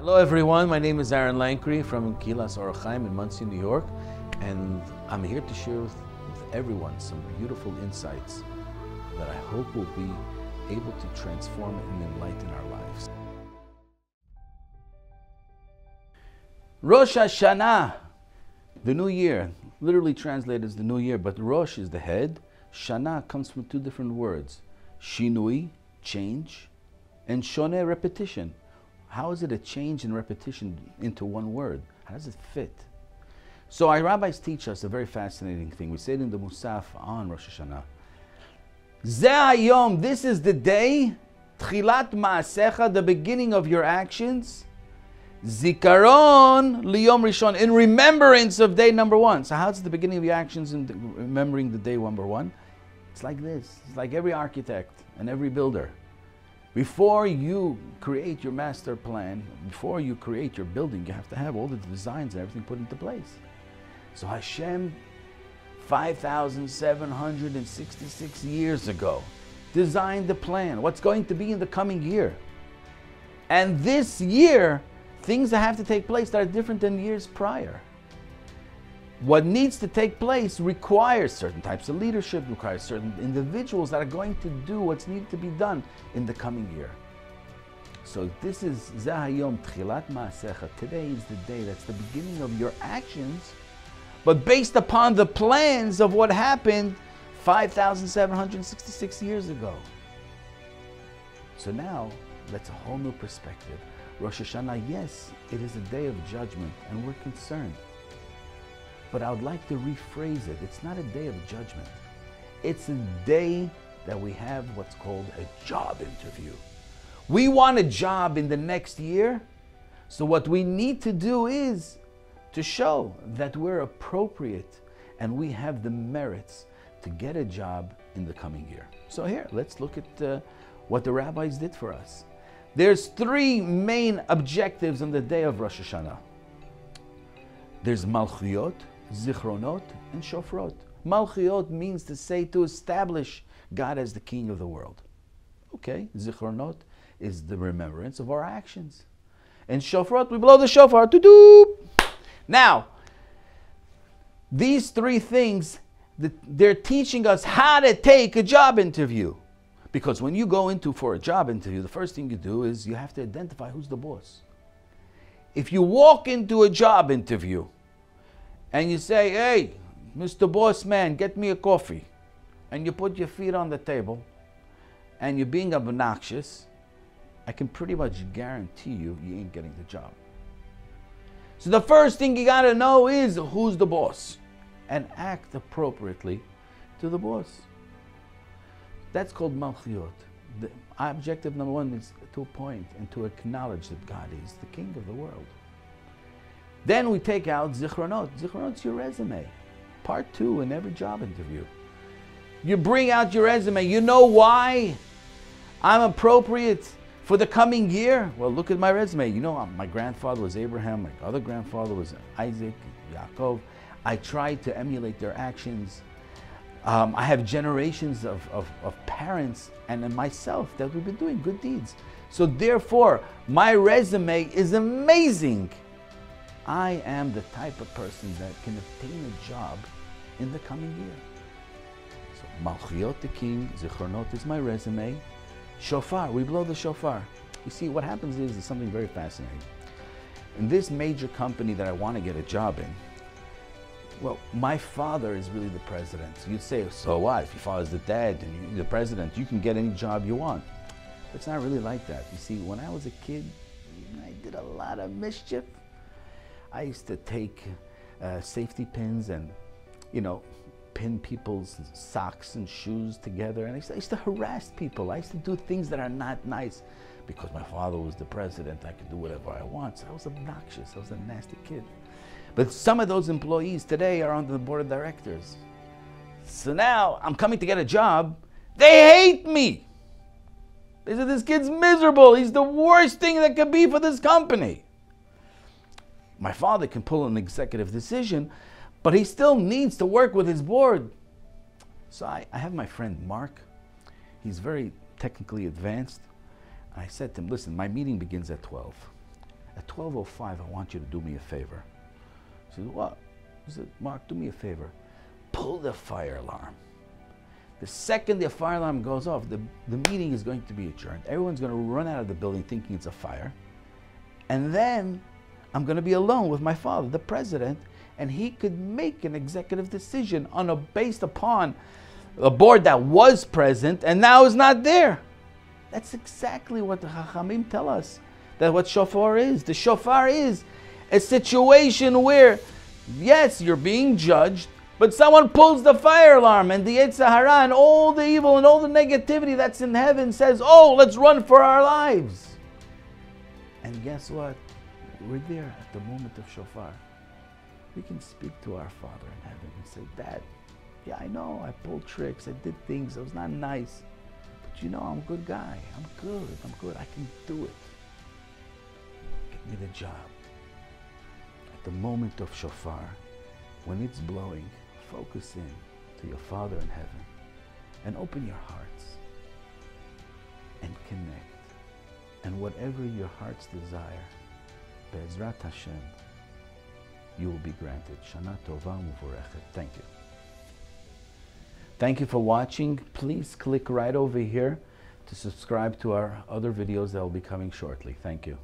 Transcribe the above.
Hello everyone, my name is Rabbi Lankry from Kilas Or Chaim in Monsey, New York, and I'm here to share with everyone some beautiful insights that I hope will be able to transform and enlighten our lives. Rosh Hashanah, the new year, literally translated as the new year, but Rosh is the head. Shana comes from two different words, Shinui, change, and Shoneh, repetition. How is it a change and repetition into one word? How does it fit? So our rabbis teach us a very fascinating thing. We say it in the Musaf on Rosh Hashanah. Zeh hayom, this is the day, Tchilat ma'asecha, the beginning of your actions, Zikaron liyom rishon, in remembrance of day number one. So how's the beginning of your actions in remembering the day number one? It's like this. It's like every architect and every builder. Before you create your master plan, before you create your building, you have to have all the designs and everything put into place. So Hashem, 5,766 years ago, designed the plan, what's going to be in the coming year. And this year, things that have to take place that are different than years prior. What needs to take place requires certain types of leadership, requires certain individuals that are going to do what's needed to be done in the coming year. So this is Zeh hayom Tchilat ma'asecha. Today is the day, that's the beginning of your actions, but based upon the plans of what happened 5,766 years ago. So now, that's a whole new perspective. Rosh Hashanah, yes, it is a day of judgment, and we're concerned. But I would like to rephrase it. It's not a day of judgment. It's a day that we have what's called a job interview. We want a job in the next year, so what we need to do is to show that we're appropriate and we have the merits to get a job in the coming year. So here, let's look at what the rabbis did for us. There's three main objectives on the day of Rosh Hashanah. There's Malchuyot, Zichronot, and Shofrot. Malchuyot means to say, to establish God as the king of the world. Okay, Zichronot is the remembrance of our actions. And Shofrot, we blow the shofar, to-doo! Now, these three things, they're teaching us how to take a job interview. Because when you go for a job interview, the first thing you do is you have to identify who's the boss. If you walk into a job interview and you say, hey, Mr. Boss Man, get me a coffee, and you put your feet on the table and you're being obnoxious, I can pretty much guarantee you ain't getting the job. So the first thing you gotta know is who's the boss and act appropriately to the boss. That's called Malchuyot. The objective number one is to point and to acknowledge that God is the king of the world. Then we take out Zichronot. Zichronot's your resume. Part two in every job interview. You bring out your resume. You know why I'm appropriate for the coming year? Well, look at my resume. You know, my grandfather was Abraham. My other grandfather was Isaac, Yaakov. I tried to emulate their actions. I have generations of parents and myself that we've been doing good deeds. So therefore, my resume is amazing. I am the type of person that can obtain a job in the coming year. So Malchuyot the king, Zichronot is my resume. Shofar, we blow the shofar. You see, what happens is something very fascinating. In this major company that I want to get a job in, well, my father is really the president. So you'd say, so what? If your father's the dad and you're the president, you can get any job you want. But it's not really like that. You see, when I was a kid, I did a lot of mischief. I used to take safety pins and, pin people's socks and shoes together. And I used to harass people. I used to do things that are not nice. Because my father was the president, I could do whatever I want. So I was obnoxious. I was a nasty kid. But some of those employees today are on the board of directors. So now I'm coming to get a job. They hate me. They said, this kid's miserable. He's the worst thing that could be for this company. My father can pull an executive decision, but he still needs to work with his board. So I have my friend Mark. He's very technically advanced. I said to him, listen, my meeting begins at 12. At 12:05, I want you to do me a favor. He said, what? He said, Mark, do me a favor. Pull the fire alarm. The second the fire alarm goes off, the meeting is going to be adjourned. Everyone's going to run out of the building thinking it's a fire. And then I'm going to be alone with my father, the president, and he could make an executive decision based upon a board that was present and now is not there. That's exactly what the Chachamim tell us, that what shofar is. The shofar is a situation where, yes, you're being judged, but someone pulls the fire alarm, and the Yetzer Hara and all the evil and all the negativity that's in heaven says, oh, let's run for our lives. And guess what? We're there at the moment of shofar. We can speak to our Father in heaven and say, Dad, yeah, I know I pulled tricks, I did things, I was not nice. But you know, I'm a good guy. I'm good, I can do it. Get me the job. At the moment of shofar, when it's blowing, focus in to your Father in heaven and open your hearts and connect. And whatever your heart's desire, Be'ezrat Hashem, you will be granted. Shana Tova U'Mevorechet. Thank you. Thank you for watching. Please click right over here to subscribe to our other videos that will be coming shortly. Thank you.